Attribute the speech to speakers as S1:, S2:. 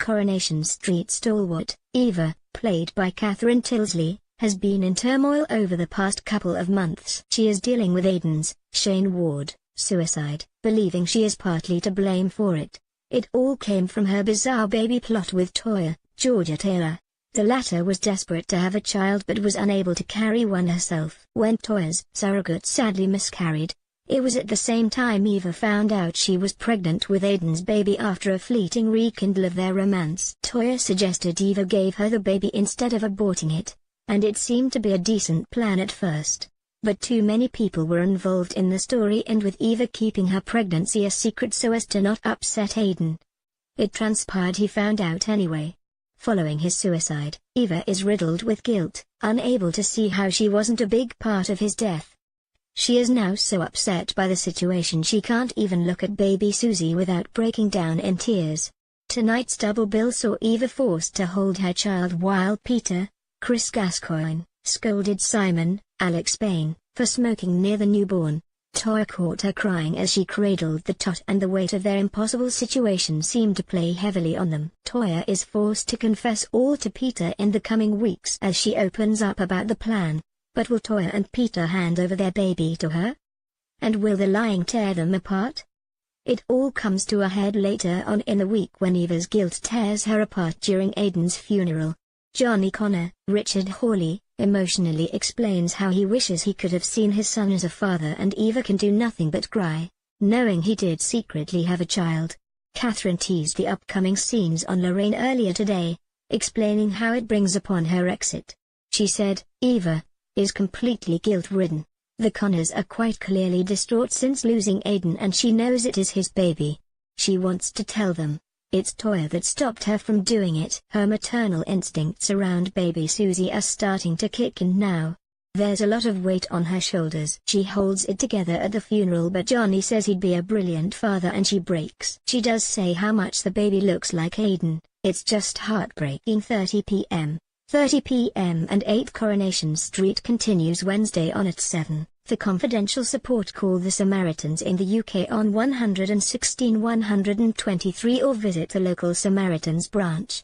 S1: Coronation Street stalwart, Eva, played by Catherine Tyldesley, has been in turmoil over the past couple of months. She is dealing with Aidan's, Shayne Ward, suicide, believing she is partly to blame for it. It all came from her bizarre baby plot with TOWIE, Georgia Taylor. The latter was desperate to have a child but was unable to carry one herself. When TOWIE's surrogate sadly miscarried, it was at the same time Eva found out she was pregnant with Aidan's baby after a fleeting rekindle of their romance. TOWIE suggested Eva gave her the baby instead of aborting it, and it seemed to be a decent plan at first. But too many people were involved in the story, and with Eva keeping her pregnancy a secret so as to not upset Aidan. It transpired he found out anyway. Following his suicide, Eva is riddled with guilt, unable to see how she wasn't a big part of his death. She is now so upset by the situation she can't even look at baby Susie without breaking down in tears. Tonight's double bill saw Eva forced to hold her child while Peter, Chris Gascoigne, scolded Simon, Alex Payne, for smoking near the newborn. TOWIE caught her crying as she cradled the tot, and the weight of their impossible situation seemed to play heavily on them. TOWIE is forced to confess all to Peter in the coming weeks as she opens up about the plan. But will TOWIE and Peter hand over their baby to her? And will the lying tear them apart? It all comes to a head later on in the week when Eva's guilt tears her apart during Aidan's funeral. Johnny Connor, Richard Hawley, emotionally explains how he wishes he could have seen his son as a father, and Eva can do nothing but cry, knowing he did secretly have a child. Catherine teased the upcoming scenes on Lorraine earlier today, explaining how it brings upon her exit. She said, "Eva is completely guilt-ridden. The Connors are quite clearly distraught since losing Aidan, and she knows it is his baby. She wants to tell them it's TOWIE that stopped her from doing it." Her maternal instincts around baby Susie are starting to kick in now. There's a lot of weight on her shoulders. She holds it together at the funeral, but Johnny says he'd be a brilliant father and she breaks. She does say how much the baby looks like Aidan. It's just heartbreaking. 30 p.m. and 8 Coronation Street continues Wednesday on at 7. For confidential support, call the Samaritans in the UK on 116 123 or visit the local Samaritans branch.